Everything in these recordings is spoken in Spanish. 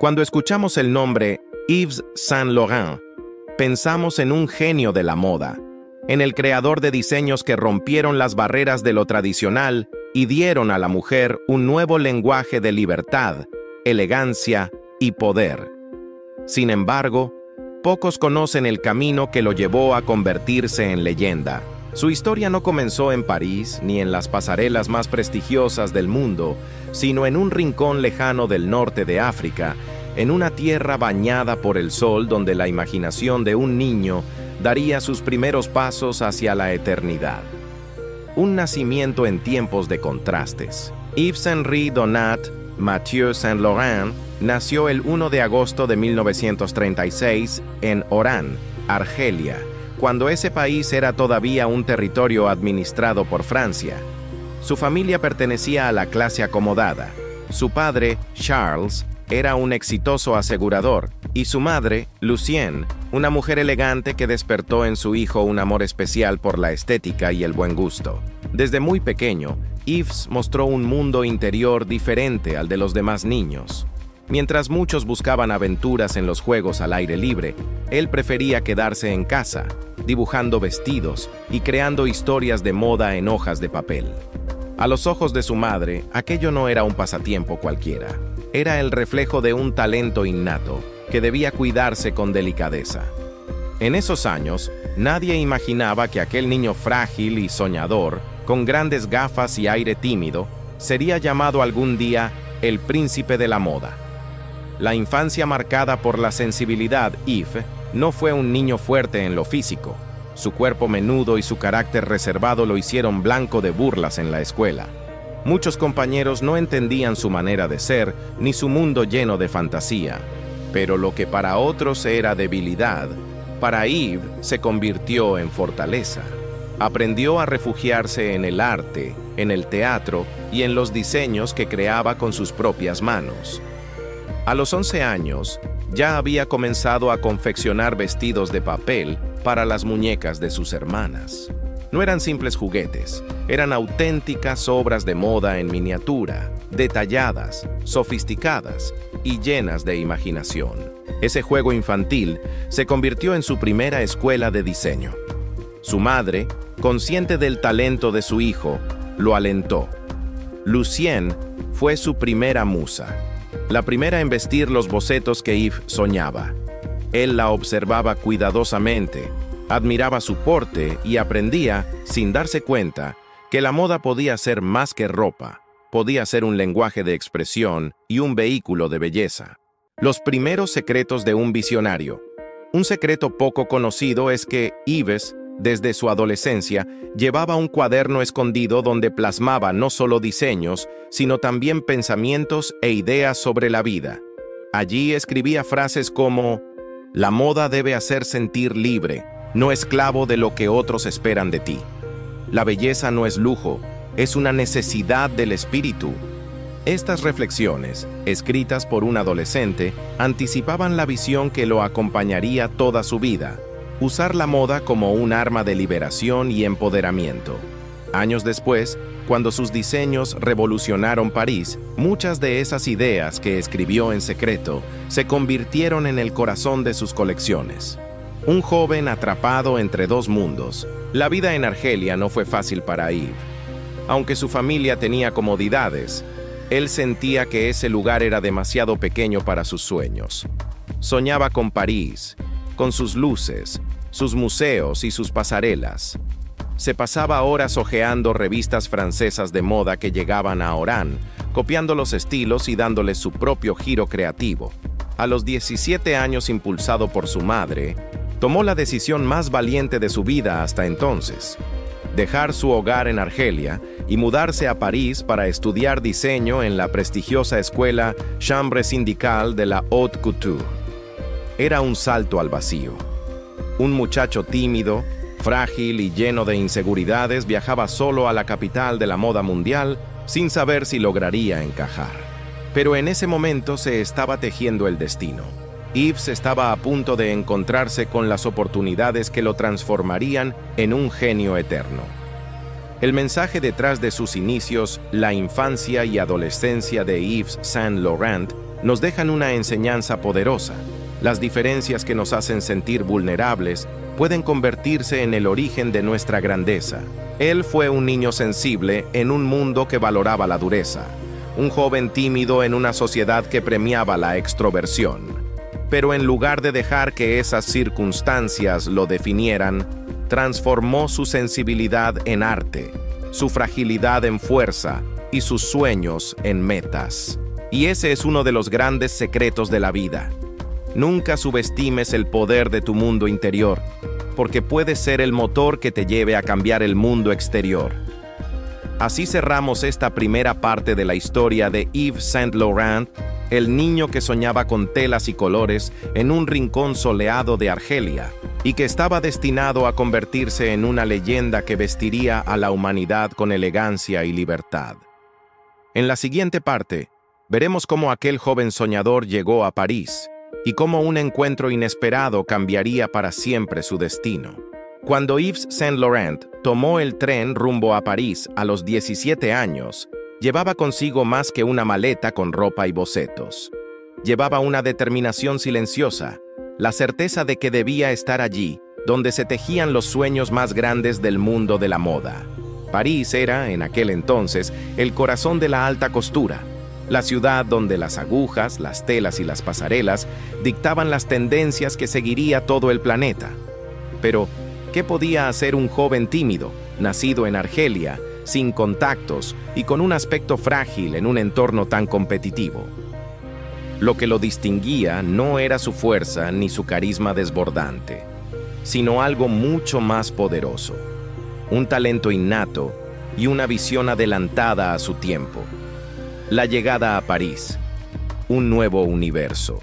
Cuando escuchamos el nombre Yves Saint Laurent, pensamos en un genio de la moda, en el creador de diseños que rompieron las barreras de lo tradicional y dieron a la mujer un nuevo lenguaje de libertad, elegancia y poder. Sin embargo, pocos conocen el camino que lo llevó a convertirse en leyenda. Su historia no comenzó en París ni en las pasarelas más prestigiosas del mundo, sino en un rincón lejano del norte de África, en una tierra bañada por el sol donde la imaginación de un niño daría sus primeros pasos hacia la eternidad. Un nacimiento en tiempos de contrastes. Yves-Henri Donat Mathieu Saint Laurent nació el 1 de agosto de 1936 en Oran, Argelia, cuando ese país era todavía un territorio administrado por Francia. Su familia pertenecía a la clase acomodada. Su padre, Charles, era un exitoso asegurador, y su madre, Lucienne, una mujer elegante que despertó en su hijo un amor especial por la estética y el buen gusto. Desde muy pequeño, Yves mostró un mundo interior diferente al de los demás niños. Mientras muchos buscaban aventuras en los juegos al aire libre, él prefería quedarse en casa, dibujando vestidos y creando historias de moda en hojas de papel. A los ojos de su madre, aquello no era un pasatiempo cualquiera. Era el reflejo de un talento innato que debía cuidarse con delicadeza. En esos años, nadie imaginaba que aquel niño frágil y soñador, con grandes gafas y aire tímido, sería llamado algún día el príncipe de la moda. La infancia marcada por la sensibilidad, Yves no fue un niño fuerte en lo físico. Su cuerpo menudo y su carácter reservado lo hicieron blanco de burlas en la escuela. Muchos compañeros no entendían su manera de ser ni su mundo lleno de fantasía, pero lo que para otros era debilidad, para Yves se convirtió en fortaleza. Aprendió a refugiarse en el arte, en el teatro y en los diseños que creaba con sus propias manos. A los 11 años, ya había comenzado a confeccionar vestidos de papel para las muñecas de sus hermanas. No eran simples juguetes, eran auténticas obras de moda en miniatura, detalladas, sofisticadas y llenas de imaginación. Ese juego infantil se convirtió en su primera escuela de diseño. Su madre, consciente del talento de su hijo, lo alentó. Lucienne fue su primera musa, la primera en vestir los bocetos que Yves soñaba. Él la observaba cuidadosamente, admiraba su porte y aprendía, sin darse cuenta, que la moda podía ser más que ropa, podía ser un lenguaje de expresión y un vehículo de belleza. Los primeros secretos de un visionario. Un secreto poco conocido es que Yves, desde su adolescencia, llevaba un cuaderno escondido donde plasmaba no solo diseños, sino también pensamientos e ideas sobre la vida. Allí escribía frases como: «La moda debe hacer sentir libre, no esclavo de lo que otros esperan de ti. La belleza no es lujo, es una necesidad del espíritu». Estas reflexiones, escritas por un adolescente, anticipaban la visión que lo acompañaría toda su vida: usar la moda como un arma de liberación y empoderamiento. Años después, cuando sus diseños revolucionaron París, muchas de esas ideas que escribió en secreto se convirtieron en el corazón de sus colecciones. Un joven atrapado entre dos mundos. La vida en Argelia no fue fácil para Yves. Aunque su familia tenía comodidades, él sentía que ese lugar era demasiado pequeño para sus sueños. Soñaba con París, con sus luces, sus museos y sus pasarelas. Se pasaba horas hojeando revistas francesas de moda que llegaban a Oran, copiando los estilos y dándoles su propio giro creativo. A los 17 años, impulsado por su madre, tomó la decisión más valiente de su vida hasta entonces: dejar su hogar en Argelia y mudarse a París para estudiar diseño en la prestigiosa escuela Chambre Syndicale de la Haute Couture. Era un salto al vacío. Un muchacho tímido, frágil y lleno de inseguridades viajaba solo a la capital de la moda mundial sin saber si lograría encajar. Pero en ese momento se estaba tejiendo el destino. Yves estaba a punto de encontrarse con las oportunidades que lo transformarían en un genio eterno. El mensaje detrás de sus inicios, la infancia y adolescencia de Yves Saint Laurent, nos dejan una enseñanza poderosa. Las diferencias que nos hacen sentir vulnerables pueden convertirse en el origen de nuestra grandeza. Él fue un niño sensible en un mundo que valoraba la dureza, un joven tímido en una sociedad que premiaba la extroversión. Pero en lugar de dejar que esas circunstancias lo definieran, transformó su sensibilidad en arte, su fragilidad en fuerza y sus sueños en metas. Y ese es uno de los grandes secretos de la vida. Nunca subestimes el poder de tu mundo interior, porque puede ser el motor que te lleve a cambiar el mundo exterior. Así cerramos esta primera parte de la historia de Yves Saint Laurent, el niño que soñaba con telas y colores en un rincón soleado de Argelia, y que estaba destinado a convertirse en una leyenda que vestiría a la humanidad con elegancia y libertad. En la siguiente parte, veremos cómo aquel joven soñador llegó a París, y cómo un encuentro inesperado cambiaría para siempre su destino. Cuando Yves Saint Laurent tomó el tren rumbo a París a los 17 años, llevaba consigo más que una maleta con ropa y bocetos. Llevaba una determinación silenciosa, la certeza de que debía estar allí, donde se tejían los sueños más grandes del mundo de la moda. París era, en aquel entonces, el corazón de la alta costura, la ciudad donde las agujas, las telas y las pasarelas dictaban las tendencias que seguiría todo el planeta. Pero, ¿qué podía hacer un joven tímido, nacido en Argelia, sin contactos y con un aspecto frágil en un entorno tan competitivo? Lo que lo distinguía no era su fuerza ni su carisma desbordante, sino algo mucho más poderoso, un talento innato y una visión adelantada a su tiempo. La llegada a París, un nuevo universo.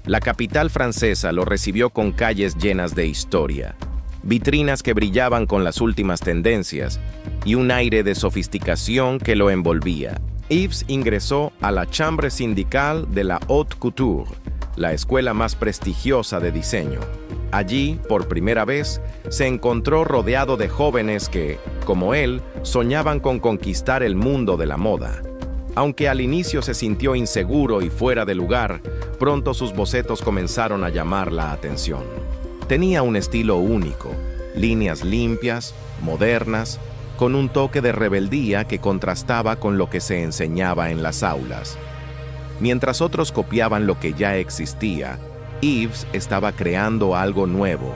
La capital francesa lo recibió con calles llenas de historia, vitrinas que brillaban con las últimas tendencias y un aire de sofisticación que lo envolvía. Yves ingresó a la Chambre Syndicale de la Haute Couture, la escuela más prestigiosa de diseño. Allí, por primera vez, se encontró rodeado de jóvenes que, como él, soñaban con conquistar el mundo de la moda. Aunque al inicio se sintió inseguro y fuera de lugar, pronto sus bocetos comenzaron a llamar la atención. Tenía un estilo único, líneas limpias, modernas, con un toque de rebeldía que contrastaba con lo que se enseñaba en las aulas. Mientras otros copiaban lo que ya existía, Yves estaba creando algo nuevo,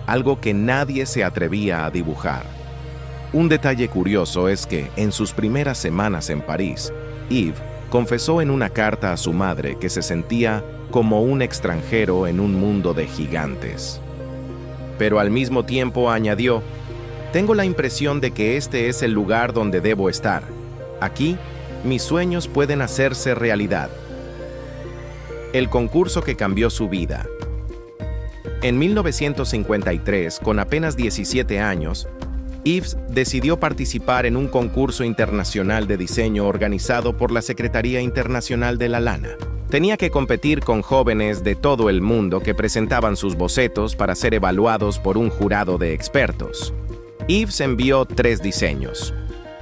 algo que nadie se atrevía a dibujar. Un detalle curioso es que, en sus primeras semanas en París, Yves confesó en una carta a su madre que se sentía como un extranjero en un mundo de gigantes. Pero al mismo tiempo añadió: «Tengo la impresión de que este es el lugar donde debo estar. Aquí, mis sueños pueden hacerse realidad». El concurso que cambió su vida. En 1953, con apenas 17 años, Yves decidió participar en un concurso internacional de diseño organizado por la Secretaría Internacional de la Lana. Tenía que competir con jóvenes de todo el mundo que presentaban sus bocetos para ser evaluados por un jurado de expertos. Yves envió 3 diseños.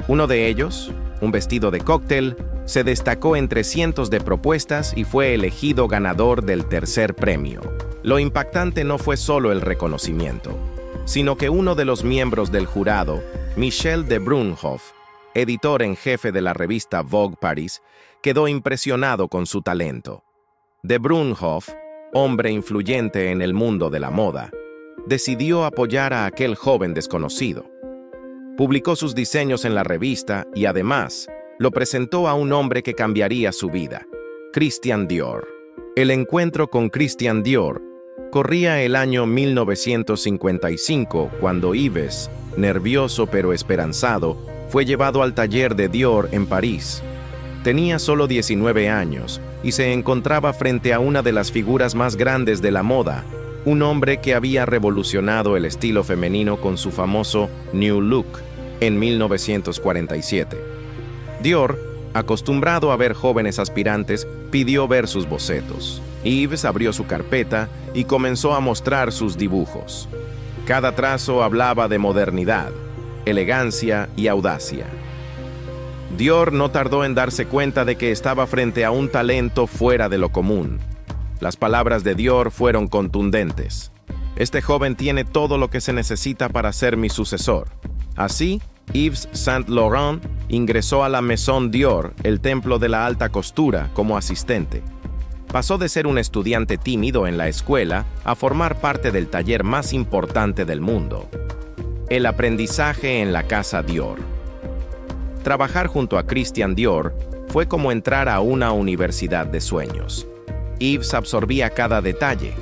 Uno de ellos, un vestido de cóctel, se destacó entre cientos de propuestas y fue elegido ganador del tercer premio. Lo impactante no fue solo el reconocimiento, sino que uno de los miembros del jurado, Michel de Brunhoff, editor en jefe de la revista Vogue Paris, quedó impresionado con su talento. De Brunhoff, hombre influyente en el mundo de la moda, decidió apoyar a aquel joven desconocido. Publicó sus diseños en la revista y además lo presentó a un hombre que cambiaría su vida, Christian Dior. El encuentro con Christian Dior corría el año 1955, cuando Yves, nervioso pero esperanzado, fue llevado al taller de Dior en París. Tenía solo 19 años y se encontraba frente a una de las figuras más grandes de la moda, un hombre que había revolucionado el estilo femenino con su famoso New Look en 1947. Dior, acostumbrado a ver jóvenes aspirantes, pidió ver sus bocetos. Yves abrió su carpeta y comenzó a mostrar sus dibujos. Cada trazo hablaba de modernidad, elegancia y audacia. Dior no tardó en darse cuenta de que estaba frente a un talento fuera de lo común. Las palabras de Dior fueron contundentes. Este joven tiene todo lo que se necesita para ser mi sucesor. Así, Yves Saint Laurent ingresó a la Maison Dior, el templo de la alta costura, como asistente. Pasó de ser un estudiante tímido en la escuela a formar parte del taller más importante del mundo. El aprendizaje en la casa Dior. Trabajar junto a Christian Dior fue como entrar a una universidad de sueños. Yves absorbía cada detalle: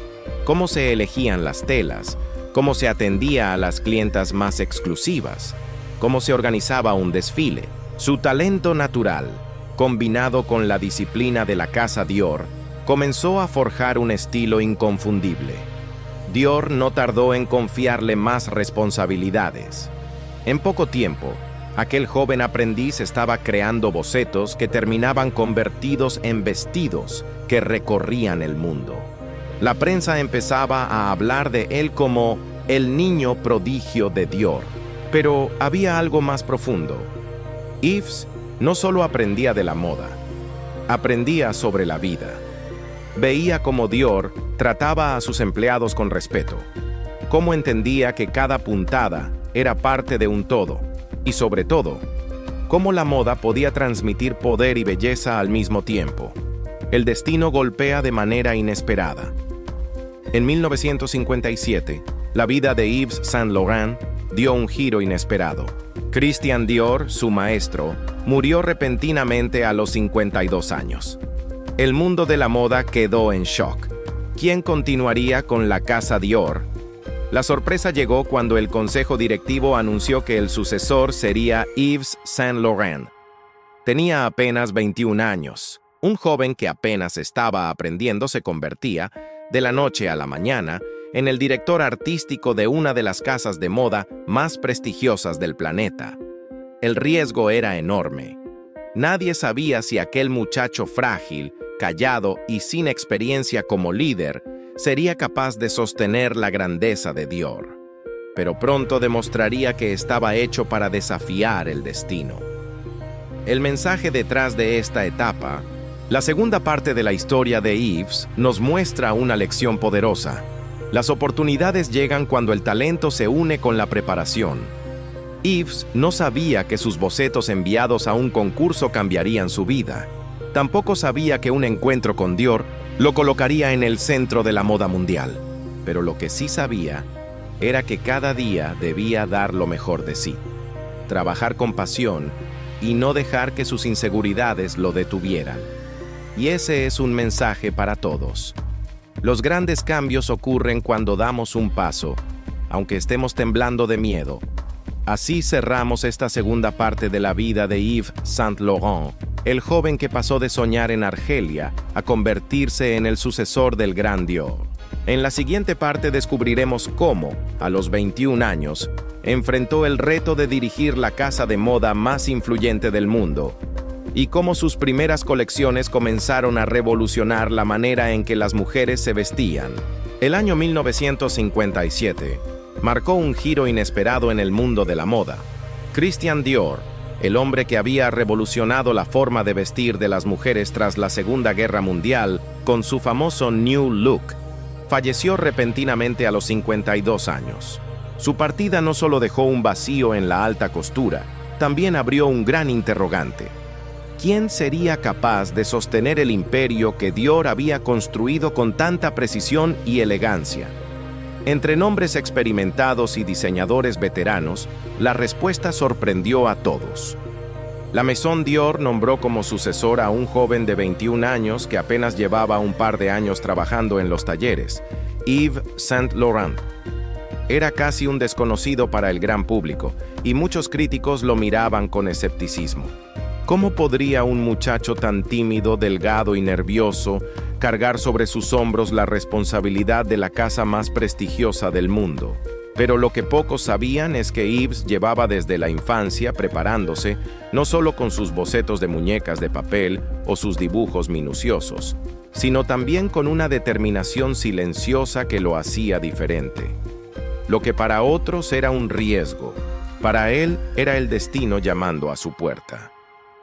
cómo se elegían las telas, cómo se atendía a las clientas más exclusivas, cómo se organizaba un desfile. Su talento natural, combinado con la disciplina de la casa Dior, comenzó a forjar un estilo inconfundible. Dior no tardó en confiarle más responsabilidades. En poco tiempo, aquel joven aprendiz estaba creando bocetos que terminaban convertidos en vestidos que recorrían el mundo. La prensa empezaba a hablar de él como el niño prodigio de Dior. Pero había algo más profundo. Yves no solo aprendía de la moda, aprendía sobre la vida. Veía cómo Dior trataba a sus empleados con respeto, cómo entendía que cada puntada era parte de un todo, y sobre todo, cómo la moda podía transmitir poder y belleza al mismo tiempo. El destino golpea de manera inesperada. En 1957, la vida de Yves Saint Laurent dio un giro inesperado. Christian Dior, su maestro, murió repentinamente a los 52 años. El mundo de la moda quedó en shock. ¿Quién continuaría con la casa Dior? La sorpresa llegó cuando el consejo directivo anunció que el sucesor sería Yves Saint Laurent. Tenía apenas 21 años. Un joven que apenas estaba aprendiendo se convertía, de la noche a la mañana, en el director artístico de una de las casas de moda más prestigiosas del planeta. El riesgo era enorme. Nadie sabía si aquel muchacho frágil, callado y sin experiencia como líder, sería capaz de sostener la grandeza de Dior. Pero pronto demostraría que estaba hecho para desafiar el destino. El mensaje detrás de esta etapa, la segunda parte de la historia de Yves, nos muestra una lección poderosa. Las oportunidades llegan cuando el talento se une con la preparación. Yves no sabía que sus bocetos enviados a un concurso cambiarían su vida. Tampoco sabía que un encuentro con Dior lo colocaría en el centro de la moda mundial. Pero lo que sí sabía era que cada día debía dar lo mejor de sí. Trabajar con pasión y no dejar que sus inseguridades lo detuvieran. Y ese es un mensaje para todos. Los grandes cambios ocurren cuando damos un paso, aunque estemos temblando de miedo. Así cerramos esta segunda parte de la vida de Yves Saint Laurent, el joven que pasó de soñar en Argelia a convertirse en el sucesor del gran Dior. En la siguiente parte descubriremos cómo, a los 21 años, enfrentó el reto de dirigir la casa de moda más influyente del mundo, y cómo sus primeras colecciones comenzaron a revolucionar la manera en que las mujeres se vestían. El año 1957 marcó un giro inesperado en el mundo de la moda. Christian Dior, el hombre que había revolucionado la forma de vestir de las mujeres tras la Segunda Guerra Mundial con su famoso New Look, falleció repentinamente a los 52 años. Su partida no solo dejó un vacío en la alta costura, también abrió un gran interrogante. ¿Quién sería capaz de sostener el imperio que Dior había construido con tanta precisión y elegancia? Entre nombres experimentados y diseñadores veteranos, la respuesta sorprendió a todos. La Maison Dior nombró como sucesor a un joven de 21 años que apenas llevaba un par de años trabajando en los talleres, Yves Saint Laurent. Era casi un desconocido para el gran público, y muchos críticos lo miraban con escepticismo. ¿Cómo podría un muchacho tan tímido, delgado y nervioso cargar sobre sus hombros la responsabilidad de la casa más prestigiosa del mundo? Pero lo que pocos sabían es que Yves llevaba desde la infancia preparándose, no solo con sus bocetos de muñecas de papel o sus dibujos minuciosos, sino también con una determinación silenciosa que lo hacía diferente. Lo que para otros era un riesgo, para él era el destino llamando a su puerta.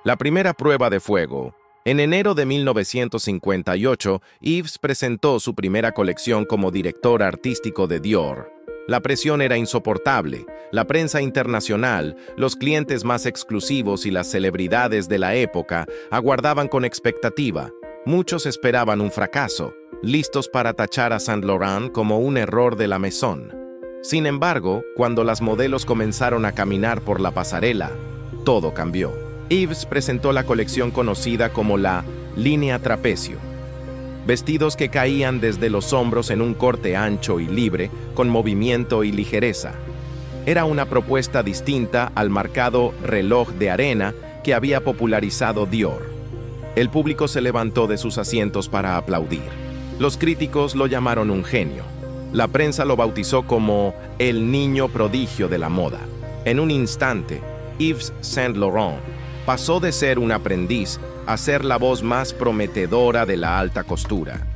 La primera prueba de fuego. En enero de 1958, Yves presentó su primera colección como director artístico de Dior. La presión era insoportable. La prensa internacional, los clientes más exclusivos y las celebridades de la época aguardaban con expectativa. Muchos esperaban un fracaso, listos para tachar a Saint Laurent como un error de la Maison. Sin embargo, cuando las modelos comenzaron a caminar por la pasarela, todo cambió. Yves presentó la colección conocida como la línea trapecio. Vestidos que caían desde los hombros en un corte ancho y libre, con movimiento y ligereza. Era una propuesta distinta al marcado reloj de arena que había popularizado Dior. El público se levantó de sus asientos para aplaudir. Los críticos lo llamaron un genio. La prensa lo bautizó como el niño prodigio de la moda. En un instante, Yves Saint Laurent pasó de ser un aprendiz a ser la voz más prometedora de la alta costura.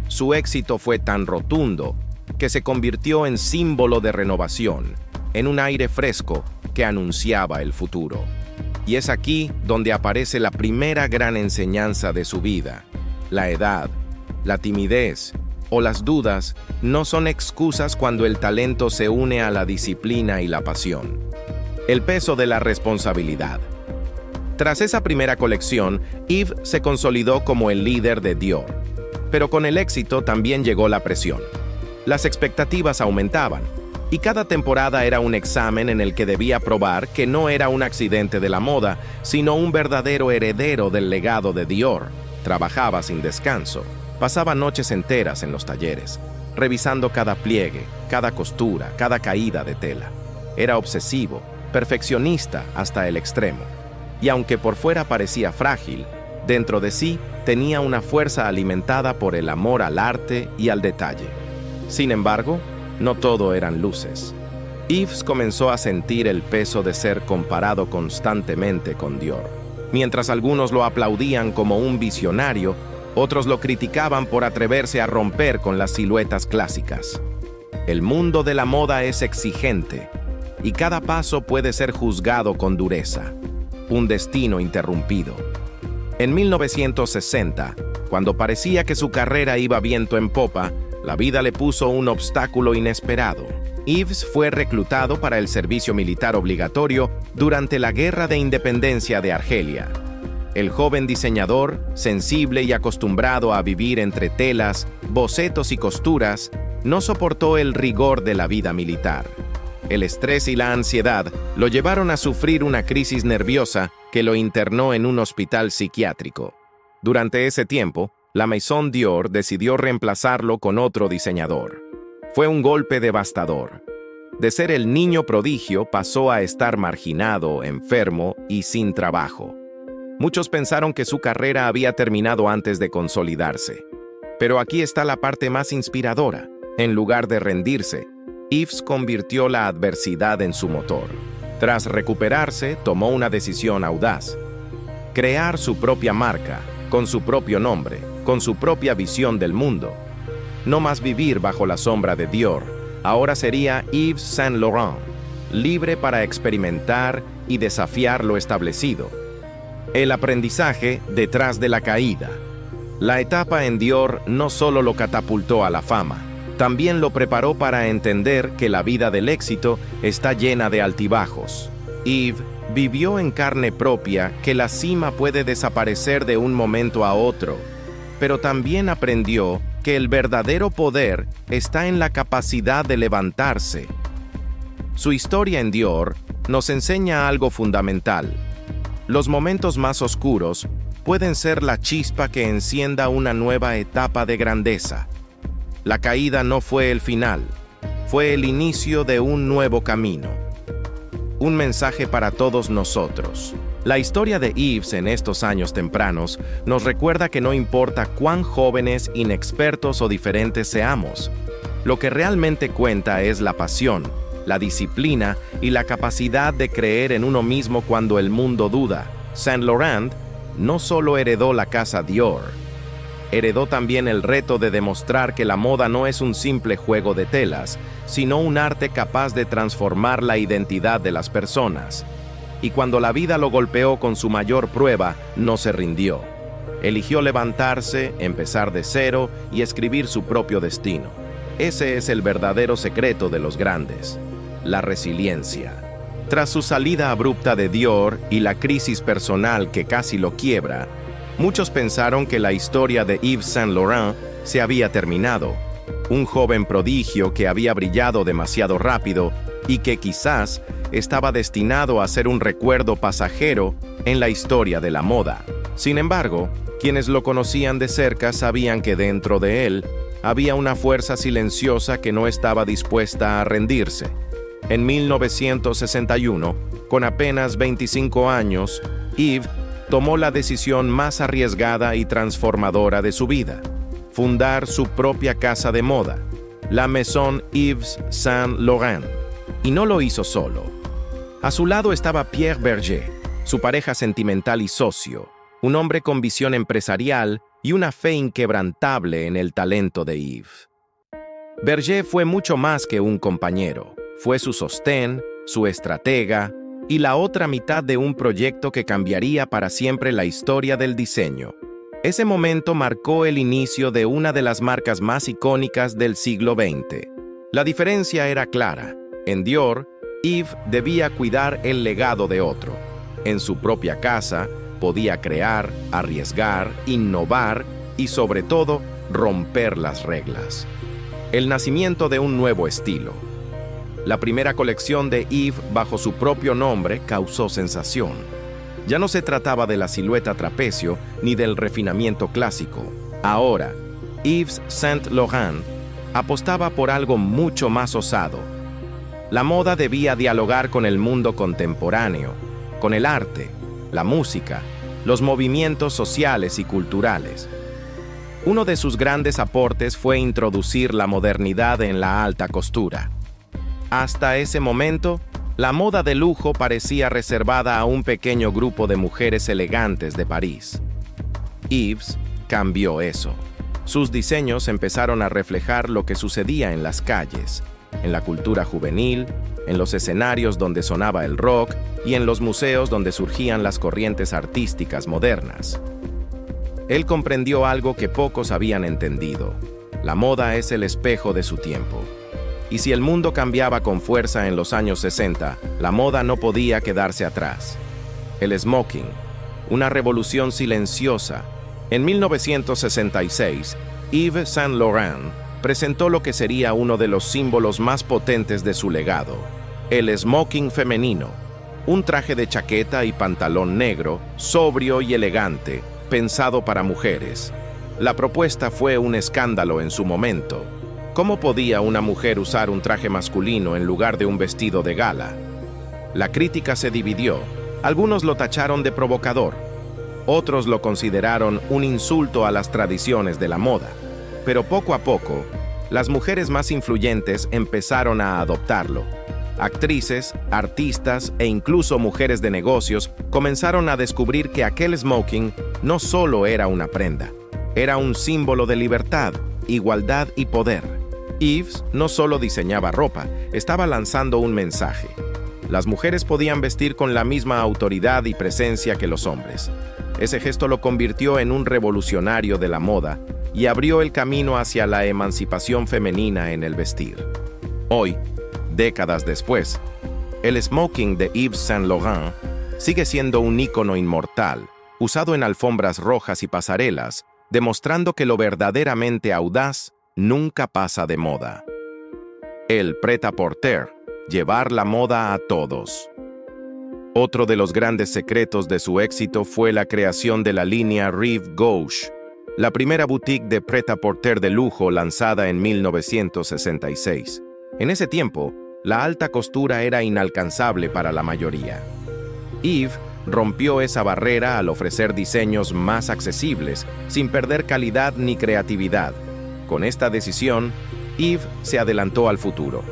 Su éxito fue tan rotundo que se convirtió en símbolo de renovación, en un aire fresco que anunciaba el futuro. Y es aquí donde aparece la primera gran enseñanza de su vida. La edad, la timidez o las dudas no son excusas cuando el talento se une a la disciplina y la pasión. El peso de la responsabilidad. Tras esa primera colección, Yves se consolidó como el líder de Dior. Pero con el éxito también llegó la presión. Las expectativas aumentaban, y cada temporada era un examen en el que debía probar que no era un accidente de la moda, sino un verdadero heredero del legado de Dior. Trabajaba sin descanso, pasaba noches enteras en los talleres, revisando cada pliegue, cada costura, cada caída de tela. Era obsesivo, perfeccionista hasta el extremo. Y aunque por fuera parecía frágil, dentro de sí tenía una fuerza alimentada por el amor al arte y al detalle. Sin embargo, no todo eran luces. Yves comenzó a sentir el peso de ser comparado constantemente con Dior. Mientras algunos lo aplaudían como un visionario, otros lo criticaban por atreverse a romper con las siluetas clásicas. El mundo de la moda es exigente, y cada paso puede ser juzgado con dureza. Un destino interrumpido. En 1960, cuando parecía que su carrera iba viento en popa, la vida le puso un obstáculo inesperado. Yves fue reclutado para el servicio militar obligatorio durante la Guerra de Independencia de Argelia. El joven diseñador, sensible y acostumbrado a vivir entre telas, bocetos y costuras, no soportó el rigor de la vida militar. El estrés y la ansiedad lo llevaron a sufrir una crisis nerviosa que lo internó en un hospital psiquiátrico. Durante ese tiempo, la Maison Dior decidió reemplazarlo con otro diseñador. Fue un golpe devastador. De ser el niño prodigio pasó a estar marginado, enfermo y sin trabajo. Muchos pensaron que su carrera había terminado antes de consolidarse. Pero aquí está la parte más inspiradora. En lugar de rendirse, Yves convirtió la adversidad en su motor. Tras recuperarse, tomó una decisión audaz: crear su propia marca, con su propio nombre, con su propia visión del mundo. No más vivir bajo la sombra de Dior, ahora sería Yves Saint Laurent, libre para experimentar y desafiar lo establecido. El aprendizaje detrás de la caída. La etapa en Dior no solo lo catapultó a la fama, también lo preparó para entender que la vida del éxito está llena de altibajos. Yves vivió en carne propia que la cima puede desaparecer de un momento a otro, pero también aprendió que el verdadero poder está en la capacidad de levantarse. Su historia en Dior nos enseña algo fundamental. Los momentos más oscuros pueden ser la chispa que encienda una nueva etapa de grandeza. La caída no fue el final, fue el inicio de un nuevo camino. Un mensaje para todos nosotros. La historia de Yves en estos años tempranos nos recuerda que no importa cuán jóvenes, inexpertos o diferentes seamos, lo que realmente cuenta es la pasión, la disciplina y la capacidad de creer en uno mismo cuando el mundo duda. Saint Laurent no solo heredó la casa Dior, heredó también el reto de demostrar que la moda no es un simple juego de telas, sino un arte capaz de transformar la identidad de las personas. y cuando la vida lo golpeó con su mayor prueba, no se rindió. Eligió levantarse, empezar de cero y escribir su propio destino. Ese es el verdadero secreto de los grandes, la resiliencia. Tras su salida abrupta de Dior y la crisis personal que casi lo quiebra, muchos pensaron que la historia de Yves Saint Laurent se había terminado. Un joven prodigio que había brillado demasiado rápido y que quizás estaba destinado a ser un recuerdo pasajero en la historia de la moda. Sin embargo, quienes lo conocían de cerca sabían que dentro de él había una fuerza silenciosa que no estaba dispuesta a rendirse. En 1961, con apenas 25 años, Yves tomó la decisión más arriesgada y transformadora de su vida: fundar su propia casa de moda, la Maison Yves Saint Laurent. Y no lo hizo solo. A su lado estaba Pierre Berger, su pareja sentimental y socio, un hombre con visión empresarial y una fe inquebrantable en el talento de Yves. Berger fue mucho más que un compañero. Fue su sostén, su estratega y la otra mitad de un proyecto que cambiaría para siempre la historia del diseño. Ese momento marcó el inicio de una de las marcas más icónicas del siglo XX. La diferencia era clara. En Dior, Yves debía cuidar el legado de otro. En su propia casa, podía crear, arriesgar, innovar y, sobre todo, romper las reglas. El nacimiento de un nuevo estilo. La primera colección de Yves bajo su propio nombre causó sensación. Ya no se trataba de la silueta trapecio ni del refinamiento clásico. Ahora, Yves Saint Laurent apostaba por algo mucho más osado. La moda debía dialogar con el mundo contemporáneo, con el arte, la música, los movimientos sociales y culturales. Uno de sus grandes aportes fue introducir la modernidad en la alta costura. Hasta ese momento, la moda de lujo parecía reservada a un pequeño grupo de mujeres elegantes de París. Yves cambió eso. Sus diseños empezaron a reflejar lo que sucedía en las calles, en la cultura juvenil, en los escenarios donde sonaba el rock y en los museos donde surgían las corrientes artísticas modernas. Él comprendió algo que pocos habían entendido: la moda es el espejo de su tiempo. Y si el mundo cambiaba con fuerza en los años 60, la moda no podía quedarse atrás. El smoking, una revolución silenciosa. En 1966, Yves Saint Laurent presentó lo que sería uno de los símbolos más potentes de su legado: el smoking femenino, un traje de chaqueta y pantalón negro, sobrio y elegante, pensado para mujeres. La propuesta fue un escándalo en su momento. ¿Cómo podía una mujer usar un traje masculino en lugar de un vestido de gala? La crítica se dividió. Algunos lo tacharon de provocador. Otros lo consideraron un insulto a las tradiciones de la moda. Pero poco a poco, las mujeres más influyentes empezaron a adoptarlo. Actrices, artistas e incluso mujeres de negocios comenzaron a descubrir que aquel smoking no solo era una prenda, era un símbolo de libertad, igualdad y poder. Yves no solo diseñaba ropa, estaba lanzando un mensaje. Las mujeres podían vestir con la misma autoridad y presencia que los hombres. Ese gesto lo convirtió en un revolucionario de la moda y abrió el camino hacia la emancipación femenina en el vestir. Hoy, décadas después, el smoking de Yves Saint Laurent sigue siendo un ícono inmortal, usado en alfombras rojas y pasarelas, demostrando que lo verdaderamente audaz nunca pasa de moda. El prêt-à-porter, llevar la moda a todos. Otro de los grandes secretos de su éxito fue la creación de la línea Rive Gauche, la primera boutique de prêt-à-porter de lujo lanzada en 1966. En ese tiempo, la alta costura era inalcanzable para la mayoría. Yves rompió esa barrera al ofrecer diseños más accesibles, sin perder calidad ni creatividad. Con esta decisión, Yves se adelantó al futuro.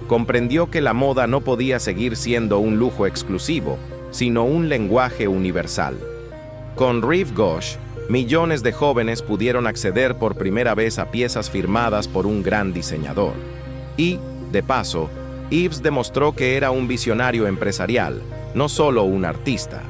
Comprendió que la moda no podía seguir siendo un lujo exclusivo, sino un lenguaje universal. Con Rive Gauche, millones de jóvenes pudieron acceder por primera vez a piezas firmadas por un gran diseñador. Y, de paso, Ives demostró que era un visionario empresarial, no solo un artista.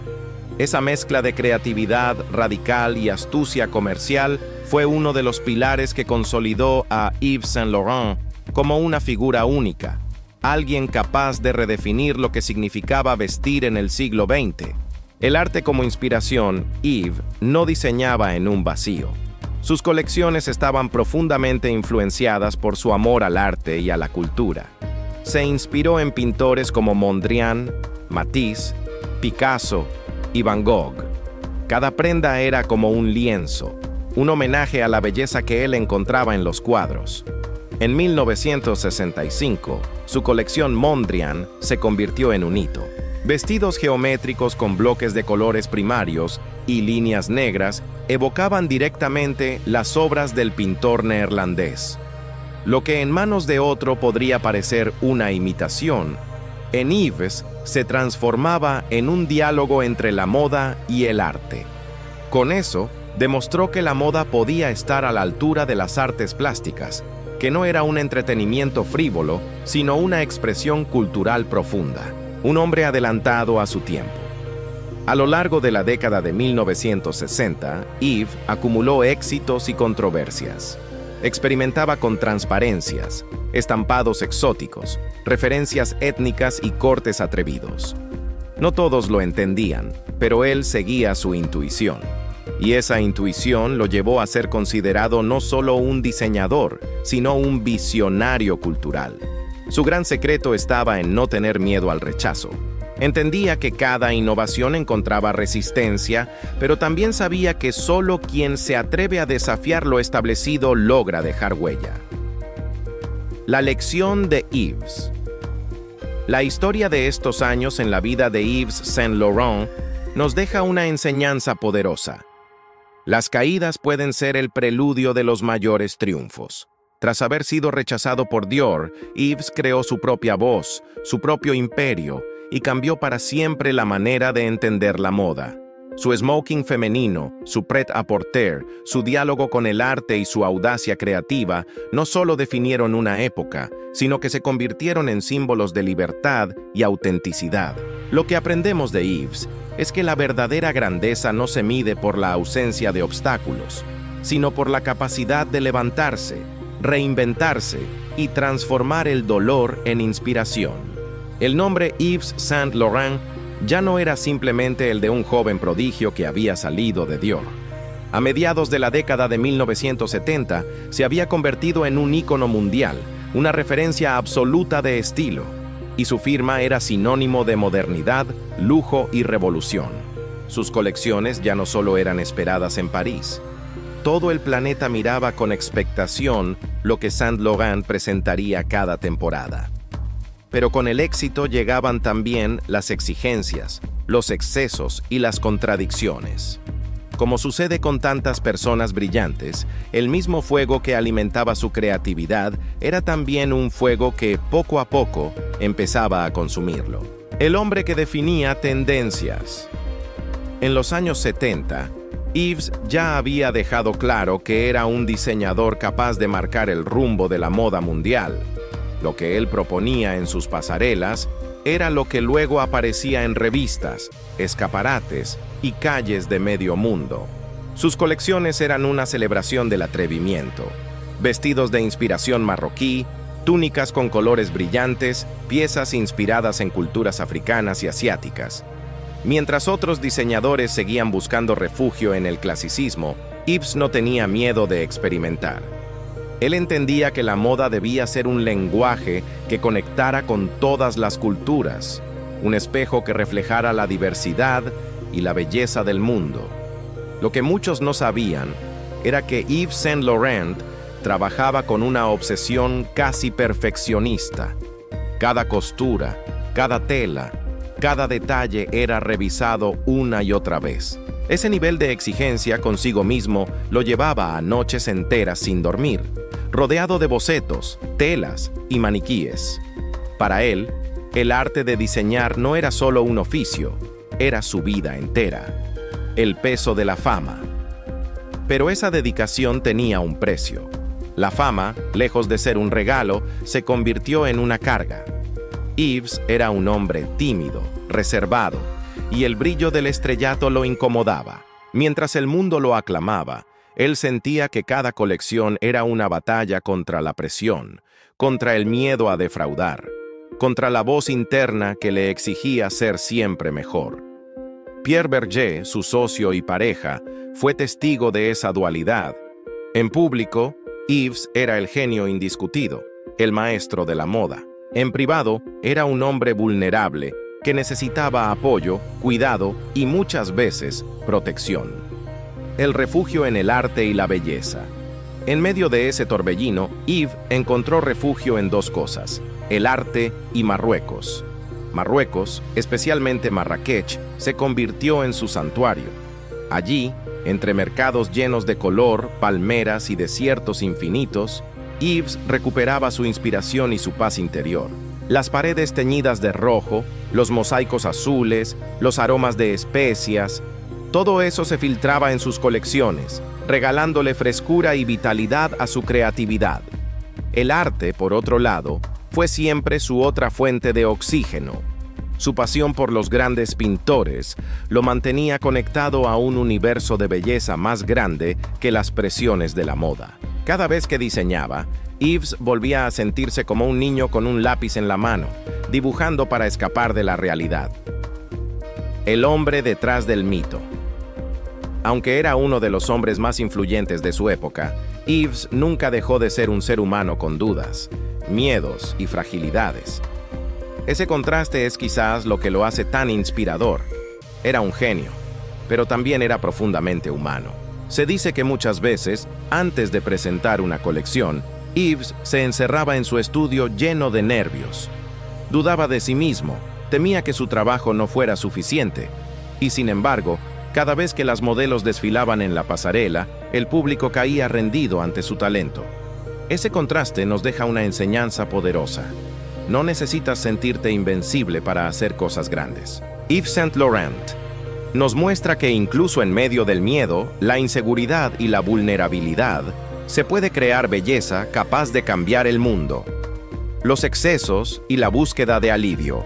Esa mezcla de creatividad radical y astucia comercial fue uno de los pilares que consolidó a Yves Saint Laurent como una figura única, alguien capaz de redefinir lo que significaba vestir en el siglo XX. El arte como inspiración, Yves no diseñaba en un vacío. Sus colecciones estaban profundamente influenciadas por su amor al arte y a la cultura. Se inspiró en pintores como Mondrian, Matisse, Picasso y Van Gogh. Cada prenda era como un lienzo, un homenaje a la belleza que él encontraba en los cuadros. En 1965, su colección Mondrian se convirtió en un hito. Vestidos geométricos con bloques de colores primarios y líneas negras evocaban directamente las obras del pintor neerlandés. Lo que en manos de otro podría parecer una imitación, en Yves se transformaba en un diálogo entre la moda y el arte. Con eso, demostró que la moda podía estar a la altura de las artes plásticas, que no era un entretenimiento frívolo, sino una expresión cultural profunda. Un hombre adelantado a su tiempo. A lo largo de la década de 1960, Yves acumuló éxitos y controversias. Experimentaba con transparencias, estampados exóticos, referencias étnicas y cortes atrevidos. No todos lo entendían, pero él seguía su intuición. Y esa intuición lo llevó a ser considerado no solo un diseñador, sino un visionario cultural. Su gran secreto estaba en no tener miedo al rechazo. Entendía que cada innovación encontraba resistencia, pero también sabía que solo quien se atreve a desafiar lo establecido logra dejar huella. La lección de Yves. La historia de estos años en la vida de Yves Saint Laurent nos deja una enseñanza poderosa. Las caídas pueden ser el preludio de los mayores triunfos. Tras haber sido rechazado por Dior, Yves creó su propia voz, su propio imperio, y cambió para siempre la manera de entender la moda. Su smoking femenino, su prêt-à-porter, su diálogo con el arte y su audacia creativa no solo definieron una época, sino que se convirtieron en símbolos de libertad y autenticidad. Lo que aprendemos de Yves es que la verdadera grandeza no se mide por la ausencia de obstáculos, sino por la capacidad de levantarse, reinventarse y transformar el dolor en inspiración. El nombre Yves Saint Laurent ya no era simplemente el de un joven prodigio que había salido de Dior. A mediados de la década de 1970, se había convertido en un ícono mundial, una referencia absoluta de estilo, y su firma era sinónimo de modernidad, lujo y revolución. Sus colecciones ya no solo eran esperadas en París. Todo el planeta miraba con expectación lo que Saint Laurent presentaría cada temporada. Pero con el éxito llegaban también las exigencias, los excesos y las contradicciones. Como sucede con tantas personas brillantes, el mismo fuego que alimentaba su creatividad era también un fuego que poco a poco empezaba a consumirlo. El hombre que definía tendencias. En los años 70, Yves ya había dejado claro que era un diseñador capaz de marcar el rumbo de la moda mundial. Lo que él proponía en sus pasarelas era lo que luego aparecía en revistas, escaparates y calles de medio mundo. Sus colecciones eran una celebración del atrevimiento. Vestidos de inspiración marroquí, túnicas con colores brillantes, piezas inspiradas en culturas africanas y asiáticas. Mientras otros diseñadores seguían buscando refugio en el clasicismo, Yves no tenía miedo de experimentar. Él entendía que la moda debía ser un lenguaje que conectara con todas las culturas, un espejo que reflejara la diversidad y la belleza del mundo. Lo que muchos no sabían era que Yves Saint Laurent trabajaba con una obsesión casi perfeccionista. Cada costura, cada tela, cada detalle era revisado una y otra vez. Ese nivel de exigencia consigo mismo lo llevaba a noches enteras sin dormir, rodeado de bocetos, telas y maniquíes. Para él, el arte de diseñar no era solo un oficio, era su vida entera, el peso de la fama. Pero esa dedicación tenía un precio. La fama, lejos de ser un regalo, se convirtió en una carga. Yves era un hombre tímido, reservado, y el brillo del estrellato lo incomodaba. Mientras el mundo lo aclamaba, él sentía que cada colección era una batalla contra la presión, contra el miedo a defraudar, contra la voz interna que le exigía ser siempre mejor. Pierre Berger, su socio y pareja, fue testigo de esa dualidad. En público, Yves era el genio indiscutido, el maestro de la moda. En privado, era un hombre vulnerable que necesitaba apoyo, cuidado y muchas veces protección. El refugio en el arte y la belleza. En medio de ese torbellino, Yves encontró refugio en dos cosas: el arte y Marruecos. Marruecos, especialmente Marrakech, se convirtió en su santuario. Allí, entre mercados llenos de color, palmeras y desiertos infinitos, Yves recuperaba su inspiración y su paz interior. Las paredes teñidas de rojo, los mosaicos azules, los aromas de especias, todo eso se filtraba en sus colecciones, regalándole frescura y vitalidad a su creatividad. El arte, por otro lado, fue siempre su otra fuente de oxígeno. Su pasión por los grandes pintores lo mantenía conectado a un universo de belleza más grande que las presiones de la moda. Cada vez que diseñaba, Yves volvía a sentirse como un niño con un lápiz en la mano, dibujando para escapar de la realidad. El hombre detrás del mito. Aunque era uno de los hombres más influyentes de su época, Yves nunca dejó de ser un ser humano con dudas, miedos y fragilidades. Ese contraste es quizás lo que lo hace tan inspirador. Era un genio, pero también era profundamente humano. Se dice que muchas veces, antes de presentar una colección, Yves se encerraba en su estudio lleno de nervios. Dudaba de sí mismo, temía que su trabajo no fuera suficiente, y sin embargo, cada vez que las modelos desfilaban en la pasarela, el público caía rendido ante su talento. Ese contraste nos deja una enseñanza poderosa. No necesitas sentirte invencible para hacer cosas grandes. Yves Saint Laurent nos muestra que incluso en medio del miedo, la inseguridad y la vulnerabilidad, se puede crear belleza capaz de cambiar el mundo. Los excesos y la búsqueda de alivio.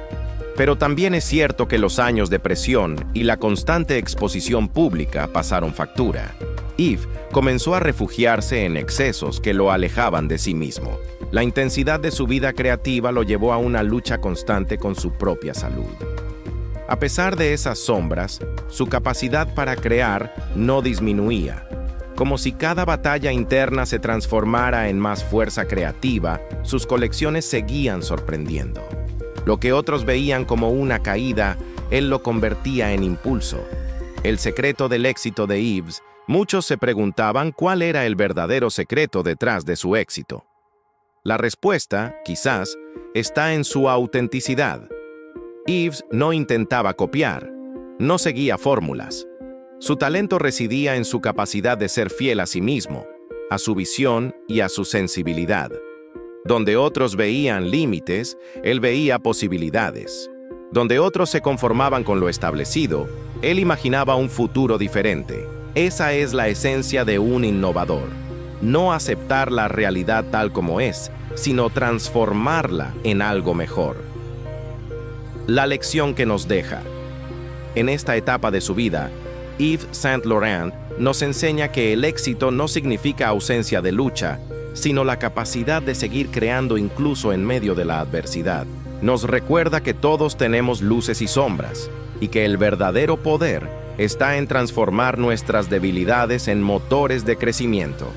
Pero también es cierto que los años de presión y la constante exposición pública pasaron factura. Yves comenzó a refugiarse en excesos que lo alejaban de sí mismo. La intensidad de su vida creativa lo llevó a una lucha constante con su propia salud. A pesar de esas sombras, su capacidad para crear no disminuía. Como si cada batalla interna se transformara en más fuerza creativa, sus colecciones seguían sorprendiendo. Lo que otros veían como una caída, él lo convertía en impulso. El secreto del éxito de Yves, muchos se preguntaban cuál era el verdadero secreto detrás de su éxito. La respuesta, quizás, está en su autenticidad. Yves no intentaba copiar, no seguía fórmulas. Su talento residía en su capacidad de ser fiel a sí mismo, a su visión y a su sensibilidad. Donde otros veían límites, él veía posibilidades. Donde otros se conformaban con lo establecido, él imaginaba un futuro diferente. Esa es la esencia de un innovador. No aceptar la realidad tal como es, sino transformarla en algo mejor. La lección que nos deja. En esta etapa de su vida, Yves Saint Laurent nos enseña que el éxito no significa ausencia de lucha, sino la capacidad de seguir creando incluso en medio de la adversidad. Nos recuerda que todos tenemos luces y sombras, y que el verdadero poder está en transformar nuestras debilidades en motores de crecimiento.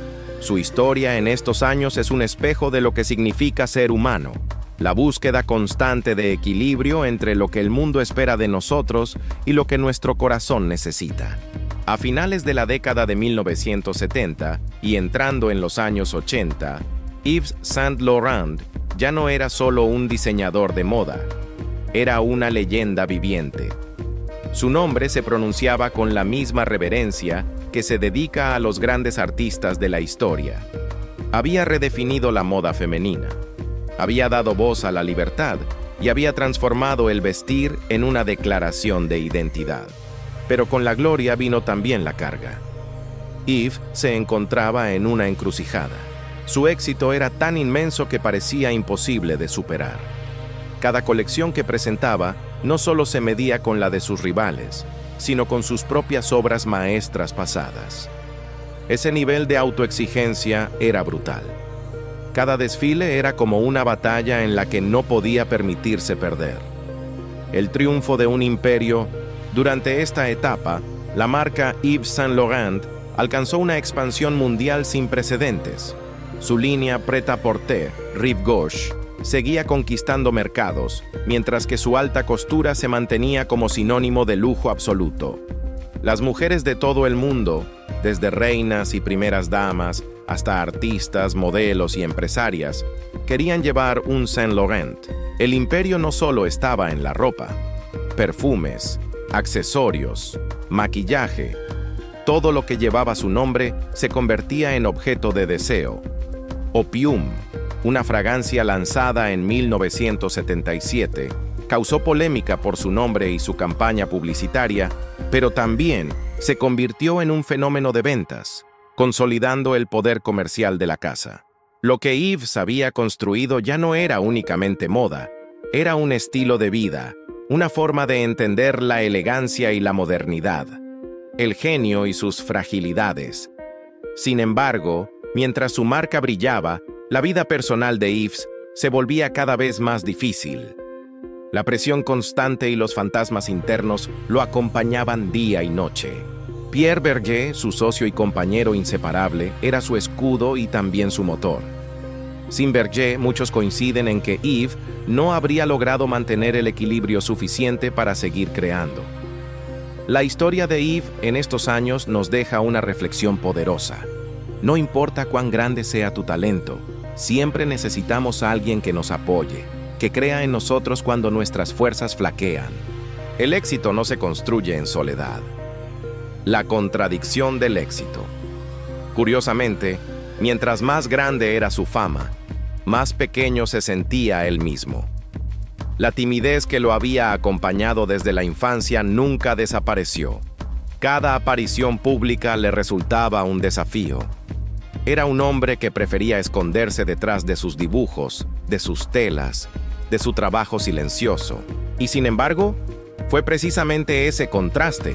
Su historia en estos años es un espejo de lo que significa ser humano, la búsqueda constante de equilibrio entre lo que el mundo espera de nosotros y lo que nuestro corazón necesita. A finales de la década de 1970 y entrando en los años 80, Yves Saint Laurent ya no era solo un diseñador de moda, era una leyenda viviente. Su nombre se pronunciaba con la misma reverencia que se dedica a los grandes artistas de la historia. Había redefinido la moda femenina, había dado voz a la libertad y había transformado el vestir en una declaración de identidad. Pero con la gloria vino también la carga. Yves se encontraba en una encrucijada. Su éxito era tan inmenso que parecía imposible de superar. Cada colección que presentaba no solo se medía con la de sus rivales, sino con sus propias obras maestras pasadas. Ese nivel de autoexigencia era brutal. Cada desfile era como una batalla en la que no podía permitirse perder. El triunfo de un imperio. Durante esta etapa, la marca Yves Saint Laurent alcanzó una expansión mundial sin precedentes. Su línea Prêt-à-porter, Rive Gauche, seguía conquistando mercados, mientras que su alta costura se mantenía como sinónimo de lujo absoluto. Las mujeres de todo el mundo, desde reinas y primeras damas hasta artistas, modelos y empresarias, querían llevar un Saint Laurent. El imperio no solo estaba en la ropa, perfumes, accesorios, maquillaje. Todo lo que llevaba su nombre se convertía en objeto de deseo. Opium, una fragancia lanzada en 1977, causó polémica por su nombre y su campaña publicitaria, pero también se convirtió en un fenómeno de ventas, consolidando el poder comercial de la casa. Lo que Yves había construido ya no era únicamente moda, era un estilo de vida, una forma de entender la elegancia y la modernidad, el genio y sus fragilidades. Sin embargo, mientras su marca brillaba, la vida personal de Yves se volvía cada vez más difícil. La presión constante y los fantasmas internos lo acompañaban día y noche. Pierre Berger, su socio y compañero inseparable, era su escudo y también su motor. Sin Berger, muchos coinciden en que Yves no habría logrado mantener el equilibrio suficiente para seguir creando. La historia de Yves en estos años nos deja una reflexión poderosa. No importa cuán grande sea tu talento, siempre necesitamos a alguien que nos apoye, que crea en nosotros cuando nuestras fuerzas flaquean. El éxito no se construye en soledad. La contradicción del éxito. Curiosamente, mientras más grande era su fama, más pequeño se sentía él mismo. La timidez que lo había acompañado desde la infancia nunca desapareció. Cada aparición pública le resultaba un desafío. Era un hombre que prefería esconderse detrás de sus dibujos, de sus telas, de su trabajo silencioso. Y sin embargo, fue precisamente ese contraste,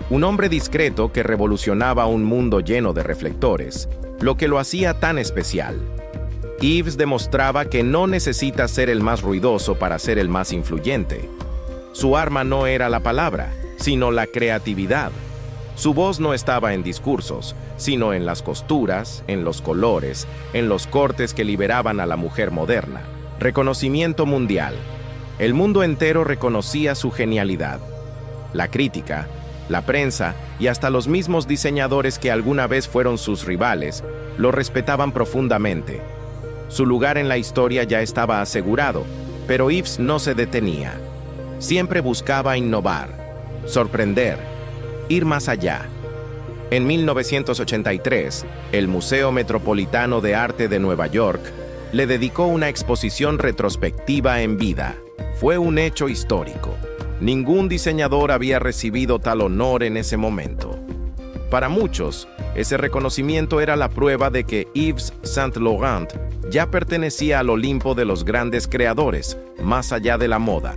un hombre discreto que revolucionaba un mundo lleno de reflectores, lo que lo hacía tan especial. Yves demostraba que no necesita ser el más ruidoso para ser el más influyente. Su arma no era la palabra, sino la creatividad. Su voz no estaba en discursos, sino en las costuras, en los colores, en los cortes que liberaban a la mujer moderna. Reconocimiento mundial. El mundo entero reconocía su genialidad. La crítica, la prensa y hasta los mismos diseñadores que alguna vez fueron sus rivales, lo respetaban profundamente. Su lugar en la historia ya estaba asegurado, pero Yves no se detenía. Siempre buscaba innovar, sorprender, ir más allá. En 1983, el Museo Metropolitano de Arte de Nueva York le dedicó una exposición retrospectiva en vida. Fue un hecho histórico. Ningún diseñador había recibido tal honor en ese momento. Para muchos, ese reconocimiento era la prueba de que Yves Saint Laurent ya pertenecía al Olimpo de los grandes creadores, más allá de la moda.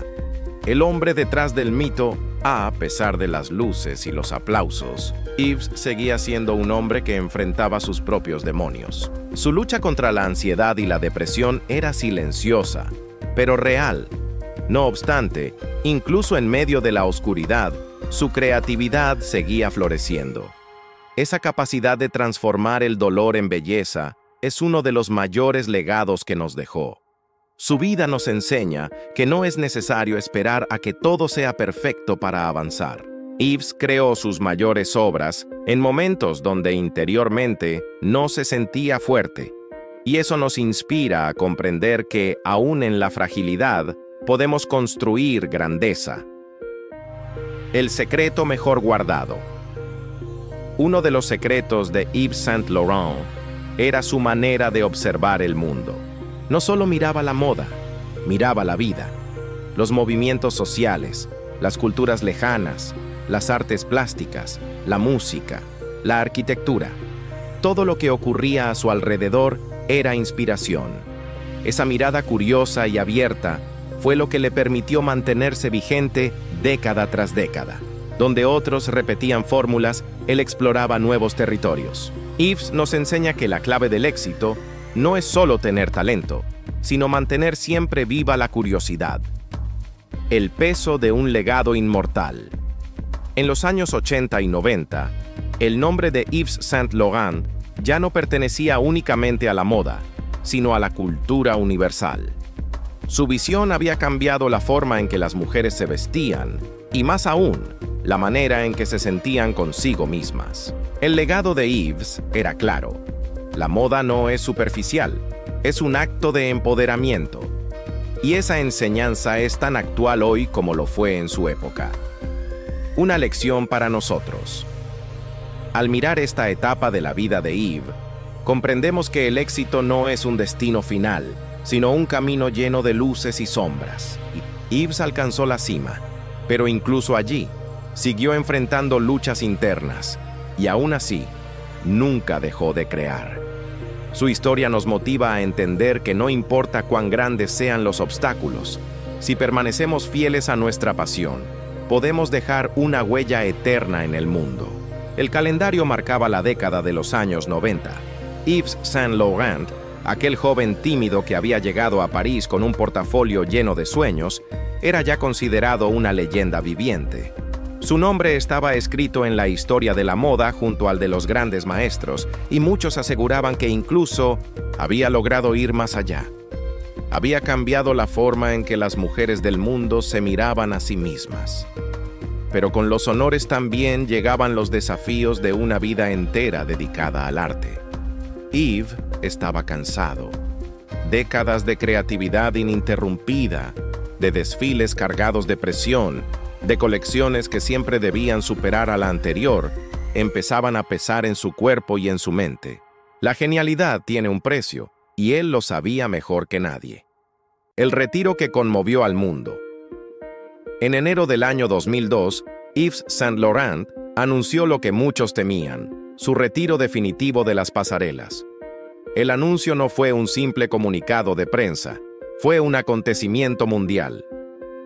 El hombre detrás del mito, a pesar de las luces y los aplausos, Yves seguía siendo un hombre que enfrentaba sus propios demonios. Su lucha contra la ansiedad y la depresión era silenciosa, pero real. No obstante, incluso en medio de la oscuridad, su creatividad seguía floreciendo. Esa capacidad de transformar el dolor en belleza es uno de los mayores legados que nos dejó. Su vida nos enseña que no es necesario esperar a que todo sea perfecto para avanzar. Yves creó sus mayores obras en momentos donde interiormente no se sentía fuerte, y eso nos inspira a comprender que, aún en la fragilidad, podemos construir grandeza. El secreto mejor guardado. Uno de los secretos de Yves Saint Laurent era su manera de observar el mundo. No solo miraba la moda, miraba la vida, los movimientos sociales, las culturas lejanas, las artes plásticas, la música, la arquitectura. Todo lo que ocurría a su alrededor era inspiración. Esa mirada curiosa y abierta fue lo que le permitió mantenerse vigente década tras década. Donde otros repetían fórmulas, él exploraba nuevos territorios. Yves nos enseña que la clave del éxito no es solo tener talento, sino mantener siempre viva la curiosidad. El peso de un legado inmortal. En los años 80 y 90, el nombre de Yves Saint Laurent ya no pertenecía únicamente a la moda, sino a la cultura universal. Su visión había cambiado la forma en que las mujeres se vestían, y más aún, la manera en que se sentían consigo mismas. El legado de Yves era claro. La moda no es superficial, es un acto de empoderamiento. Y esa enseñanza es tan actual hoy como lo fue en su época. Una lección para nosotros. Al mirar esta etapa de la vida de Yves, comprendemos que el éxito no es un destino final, sino un camino lleno de luces y sombras. Yves alcanzó la cima, pero incluso allí, siguió enfrentando luchas internas, y aún así, nunca dejó de crear. Su historia nos motiva a entender que no importa cuán grandes sean los obstáculos, si permanecemos fieles a nuestra pasión, podemos dejar una huella eterna en el mundo. El calendario marcaba la década de los años 90. Yves Saint Laurent, aquel joven tímido que había llegado a París con un portafolio lleno de sueños, era ya considerado una leyenda viviente. Su nombre estaba escrito en la historia de la moda junto al de los grandes maestros, y muchos aseguraban que incluso había logrado ir más allá. Había cambiado la forma en que las mujeres del mundo se miraban a sí mismas. Pero con los honores también llegaban los desafíos de una vida entera dedicada al arte. Yves estaba cansado. Décadas de creatividad ininterrumpida, de desfiles cargados de presión, de colecciones que siempre debían superar a la anterior, empezaban a pesar en su cuerpo y en su mente. La genialidad tiene un precio, y él lo sabía mejor que nadie. El retiro que conmovió al mundo. En enero del año 2002, Yves Saint Laurent anunció lo que muchos temían, su retiro definitivo de las pasarelas. El anuncio no fue un simple comunicado de prensa, fue un acontecimiento mundial.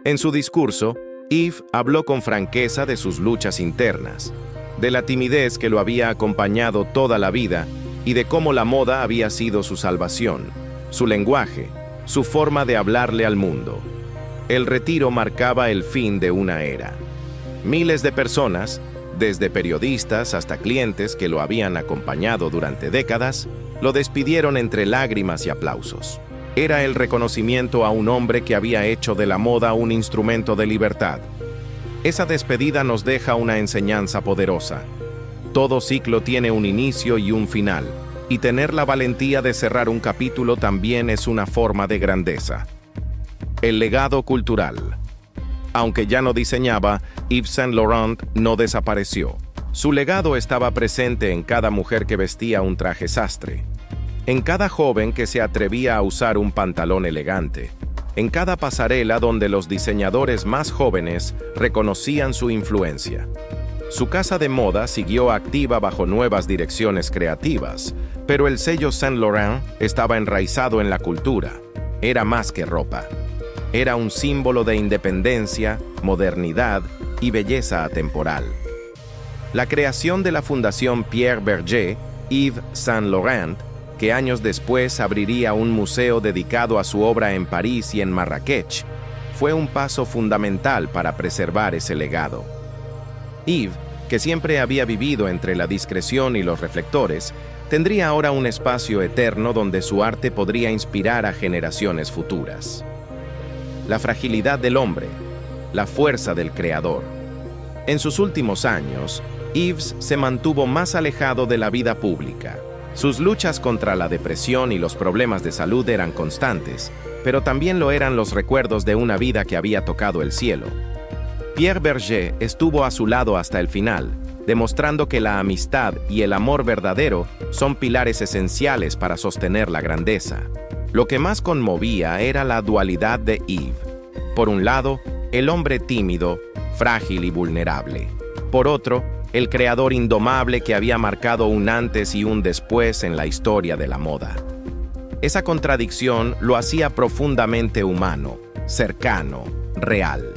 En su discurso, Yves habló con franqueza de sus luchas internas, de la timidez que lo había acompañado toda la vida y de cómo la moda había sido su salvación, su lenguaje, su forma de hablarle al mundo. El retiro marcaba el fin de una era. Miles de personas, desde periodistas hasta clientes que lo habían acompañado durante décadas, lo despidieron entre lágrimas y aplausos. Era el reconocimiento a un hombre que había hecho de la moda un instrumento de libertad. Esa despedida nos deja una enseñanza poderosa. Todo ciclo tiene un inicio y un final, y tener la valentía de cerrar un capítulo también es una forma de grandeza. El legado cultural. Aunque ya no diseñaba, Yves Saint Laurent no desapareció. Su legado estaba presente en cada mujer que vestía un traje sastre, en cada joven que se atrevía a usar un pantalón elegante, en cada pasarela donde los diseñadores más jóvenes reconocían su influencia. Su casa de moda siguió activa bajo nuevas direcciones creativas, pero el sello Saint Laurent estaba enraizado en la cultura. Era más que ropa. Era un símbolo de independencia, modernidad y belleza atemporal. La creación de la Fundación Pierre Bergé, Yves Saint Laurent, que años después abriría un museo dedicado a su obra en París y en Marrakech, fue un paso fundamental para preservar ese legado. Yves, que siempre había vivido entre la discreción y los reflectores, tendría ahora un espacio eterno donde su arte podría inspirar a generaciones futuras. La fragilidad del hombre, la fuerza del creador. En sus últimos años, Yves se mantuvo más alejado de la vida pública. Sus luchas contra la depresión y los problemas de salud eran constantes, pero también lo eran los recuerdos de una vida que había tocado el cielo. Pierre Bergé estuvo a su lado hasta el final, demostrando que la amistad y el amor verdadero son pilares esenciales para sostener la grandeza. Lo que más conmovía era la dualidad de Yves. Por un lado, el hombre tímido, frágil y vulnerable. Por otro, el creador indomable que había marcado un antes y un después en la historia de la moda. Esa contradicción lo hacía profundamente humano, cercano, real.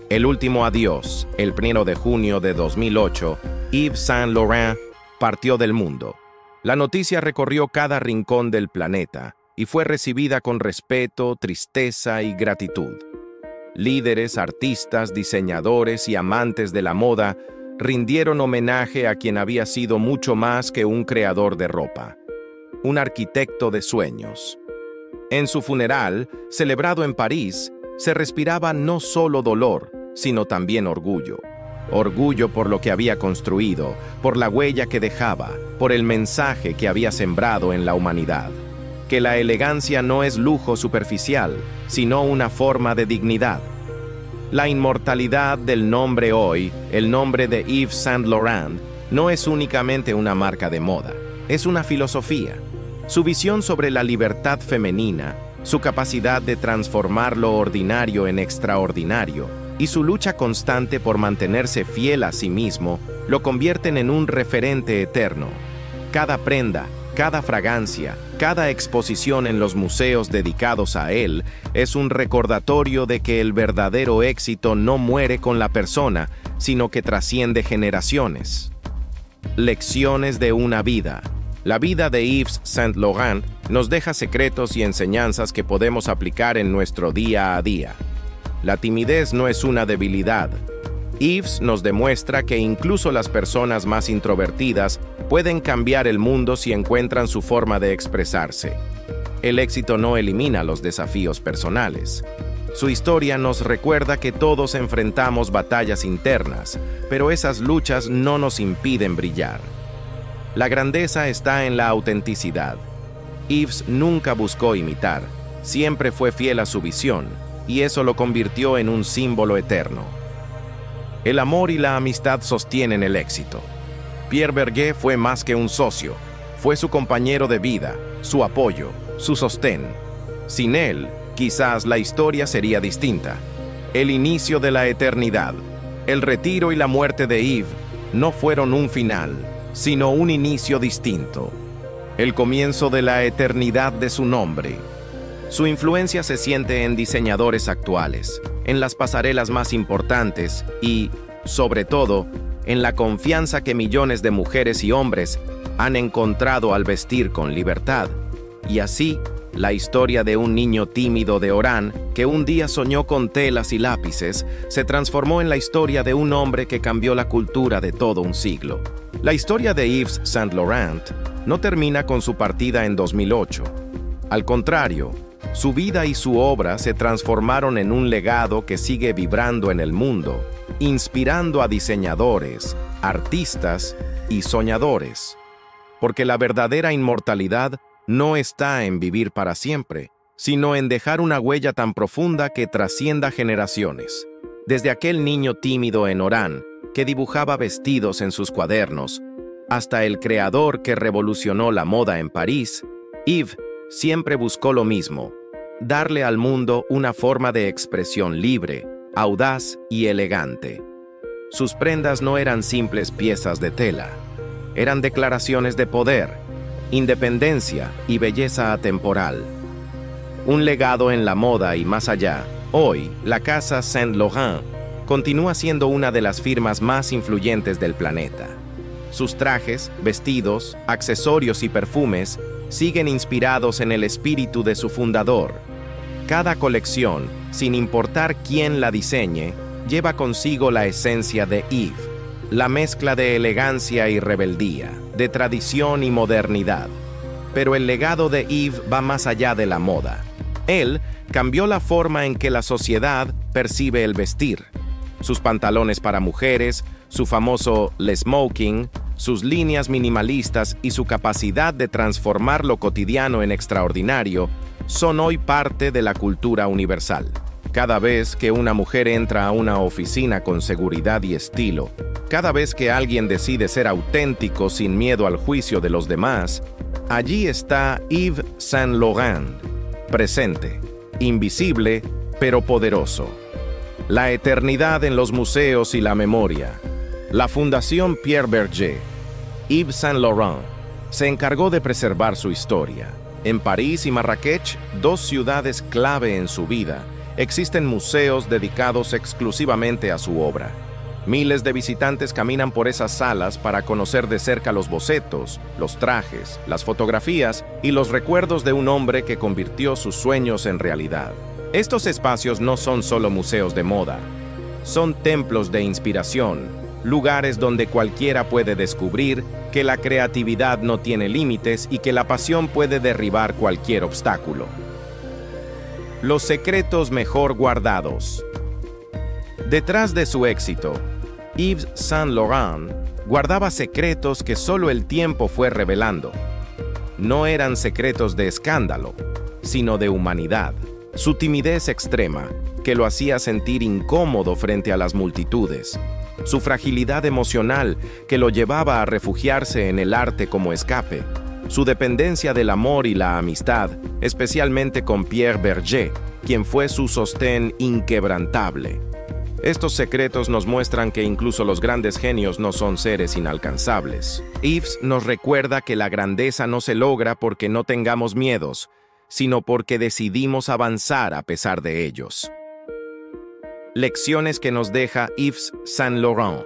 El último adiós, el 1 de junio de 2008, Yves Saint Laurent partió del mundo. La noticia recorrió cada rincón del planeta y fue recibida con respeto, tristeza y gratitud. Líderes, artistas, diseñadores y amantes de la moda rindieron homenaje a quien había sido mucho más que un creador de ropa, un arquitecto de sueños. En su funeral, celebrado en París, se respiraba no solo dolor, sino también orgullo. Orgullo por lo que había construido, por la huella que dejaba, por el mensaje que había sembrado en la humanidad. Que la elegancia no es lujo superficial, sino una forma de dignidad. La inmortalidad del nombre hoy, el nombre de Yves Saint Laurent, no es únicamente una marca de moda, es una filosofía. Su visión sobre la libertad femenina, su capacidad de transformar lo ordinario en extraordinario y su lucha constante por mantenerse fiel a sí mismo lo convierten en un referente eterno. Cada prenda, cada fragancia, cada exposición en los museos dedicados a él es un recordatorio de que el verdadero éxito no muere con la persona, sino que trasciende generaciones. Lecciones de una vida. La vida de Yves Saint Laurent nos deja secretos y enseñanzas que podemos aplicar en nuestro día a día. La timidez no es una debilidad. Yves nos demuestra que incluso las personas más introvertidas pueden cambiar el mundo si encuentran su forma de expresarse. El éxito no elimina los desafíos personales. Su historia nos recuerda que todos enfrentamos batallas internas, pero esas luchas no nos impiden brillar. La grandeza está en la autenticidad. Yves nunca buscó imitar, siempre fue fiel a su visión, y eso lo convirtió en un símbolo eterno. El amor y la amistad sostienen el éxito. Pierre Bergé fue más que un socio, fue su compañero de vida, su apoyo, su sostén. Sin él, quizás la historia sería distinta. El inicio de la eternidad, el retiro y la muerte de Yves no fueron un final, sino un inicio distinto. El comienzo de la eternidad de su nombre. Su influencia se siente en diseñadores actuales, en las pasarelas más importantes y, sobre todo, en la confianza que millones de mujeres y hombres han encontrado al vestir con libertad. Y así, la historia de un niño tímido de Orán que un día soñó con telas y lápices se transformó en la historia de un hombre que cambió la cultura de todo un siglo. La historia de Yves Saint Laurent no termina con su partida en 2008. Al contrario, su vida y su obra se transformaron en un legado que sigue vibrando en el mundo, inspirando a diseñadores, artistas y soñadores. Porque la verdadera inmortalidad no está en vivir para siempre, sino en dejar una huella tan profunda que trascienda generaciones. Desde aquel niño tímido en Orán, que dibujaba vestidos en sus cuadernos, hasta el creador que revolucionó la moda en París, Yves siempre buscó lo mismo: darle al mundo una forma de expresión libre, audaz y elegante. Sus prendas no eran simples piezas de tela, eran declaraciones de poder, independencia y belleza atemporal. Un legado en la moda y más allá. Hoy, la casa Saint Laurent continúa siendo una de las firmas más influyentes del planeta. Sus trajes, vestidos, accesorios y perfumes siguen inspirados en el espíritu de su fundador. Cada colección, sin importar quién la diseñe, lleva consigo la esencia de Yves, la mezcla de elegancia y rebeldía, de tradición y modernidad. Pero el legado de Yves va más allá de la moda. Él cambió la forma en que la sociedad percibe el vestir. Sus pantalones para mujeres, su famoso le smoking, sus líneas minimalistas y su capacidad de transformar lo cotidiano en extraordinario son hoy parte de la cultura universal. Cada vez que una mujer entra a una oficina con seguridad y estilo, cada vez que alguien decide ser auténtico sin miedo al juicio de los demás, allí está Yves Saint Laurent, presente, invisible, pero poderoso. La eternidad en los museos y la memoria. La Fundación Pierre Bergé, Yves Saint Laurent, se encargó de preservar su historia, En París y Marrakech, dos ciudades clave en su vida, existen museos dedicados exclusivamente a su obra. Miles de visitantes caminan por esas salas para conocer de cerca los bocetos, los trajes, las fotografías y los recuerdos de un hombre que convirtió sus sueños en realidad. Estos espacios no son solo museos de moda, son templos de inspiración, lugares donde cualquiera puede descubrir que la creatividad no tiene límites y que la pasión puede derribar cualquier obstáculo. Los secretos mejor guardados. Detrás de su éxito, Yves Saint Laurent guardaba secretos que solo el tiempo fue revelando. No eran secretos de escándalo, sino de humanidad. Su timidez extrema, que lo hacía sentir incómodo frente a las multitudes. Su fragilidad emocional, que lo llevaba a refugiarse en el arte como escape. Su dependencia del amor y la amistad, especialmente con Pierre Berger, quien fue su sostén inquebrantable. Estos secretos nos muestran que incluso los grandes genios no son seres inalcanzables. Yves nos recuerda que la grandeza no se logra porque no tengamos miedos, sino porque decidimos avanzar a pesar de ellos. Lecciones que nos deja Yves Saint Laurent.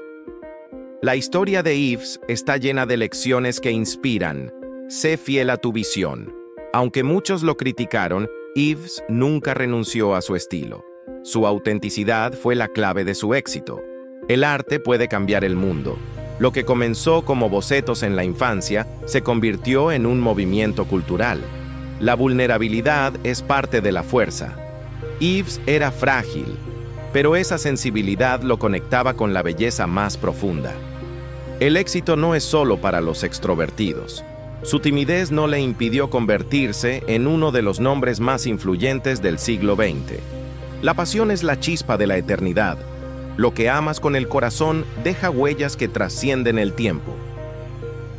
La historia de Yves está llena de lecciones que inspiran. Sé fiel a tu visión. Aunque muchos lo criticaron, Yves nunca renunció a su estilo. Su autenticidad fue la clave de su éxito. El arte puede cambiar el mundo. Lo que comenzó como bocetos en la infancia se convirtió en un movimiento cultural. La vulnerabilidad es parte de la fuerza. Yves era frágil, pero esa sensibilidad lo conectaba con la belleza más profunda. El éxito no es solo para los extrovertidos. Su timidez no le impidió convertirse en uno de los nombres más influyentes del siglo XX. La pasión es la chispa de la eternidad. Lo que amas con el corazón deja huellas que trascienden el tiempo.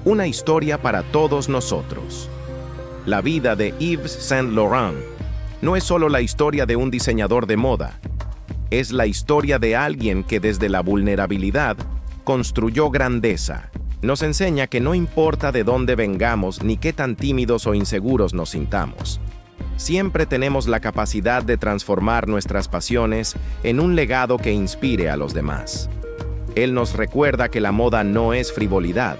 Una historia para todos nosotros. La vida de Yves Saint Laurent no es solo la historia de un diseñador de moda. Es la historia de alguien que desde la vulnerabilidad construyó grandeza. Nos enseña que no importa de dónde vengamos ni qué tan tímidos o inseguros nos sintamos. Siempre tenemos la capacidad de transformar nuestras pasiones en un legado que inspire a los demás. Él nos recuerda que la moda no es frivolidad,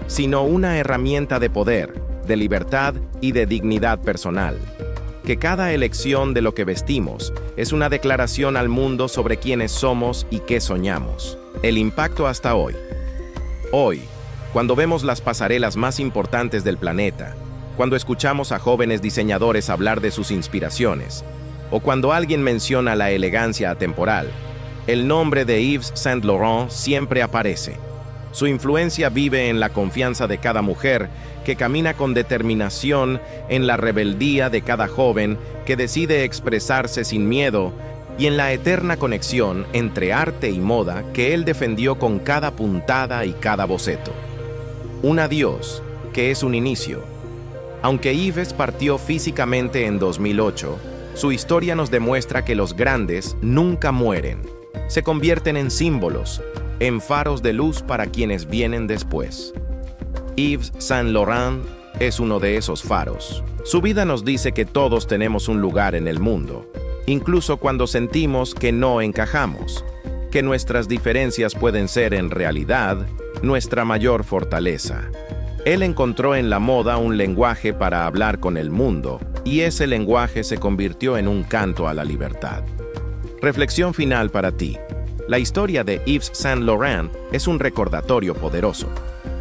sino una herramienta de poder, de libertad y de dignidad personal. Que cada elección de lo que vestimos es una declaración al mundo sobre quiénes somos y qué soñamos. El impacto hasta hoy. Hoy, cuando vemos las pasarelas más importantes del planeta, cuando escuchamos a jóvenes diseñadores hablar de sus inspiraciones, o cuando alguien menciona la elegancia atemporal, el nombre de Yves Saint Laurent siempre aparece. Su influencia vive en la confianza de cada mujer que camina con determinación, en la rebeldía de cada joven que decide expresarse sin miedo y en la eterna conexión entre arte y moda que él defendió con cada puntada y cada boceto. Un adiós que es un inicio. Aunque Yves partió físicamente en 2008, su historia nos demuestra que los grandes nunca mueren. Se convierten en símbolos, en faros de luz para quienes vienen después. Yves Saint Laurent es uno de esos faros. Su vida nos dice que todos tenemos un lugar en el mundo, incluso cuando sentimos que no encajamos, que nuestras diferencias pueden ser en realidad nuestra mayor fortaleza. Él encontró en la moda un lenguaje para hablar con el mundo, y ese lenguaje se convirtió en un canto a la libertad. Reflexión final para ti. La historia de Yves Saint Laurent es un recordatorio poderoso.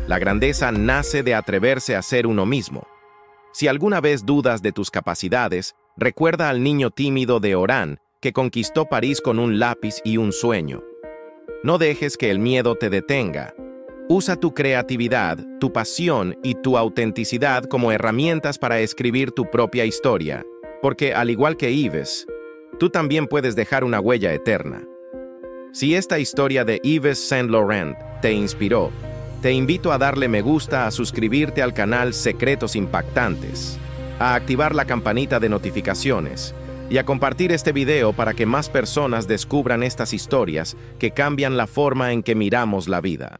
La grandeza nace de atreverse a ser uno mismo. Si alguna vez dudas de tus capacidades, recuerda al niño tímido de Oran que conquistó París con un lápiz y un sueño. No dejes que el miedo te detenga. Usa tu creatividad, tu pasión y tu autenticidad como herramientas para escribir tu propia historia, porque al igual que Yves, tú también puedes dejar una huella eterna. Si esta historia de Yves Saint Laurent te inspiró, te invito a darle me gusta, a suscribirte al canal Secretos Impactantes, a activar la campanita de notificaciones y a compartir este video para que más personas descubran estas historias que cambian la forma en que miramos la vida.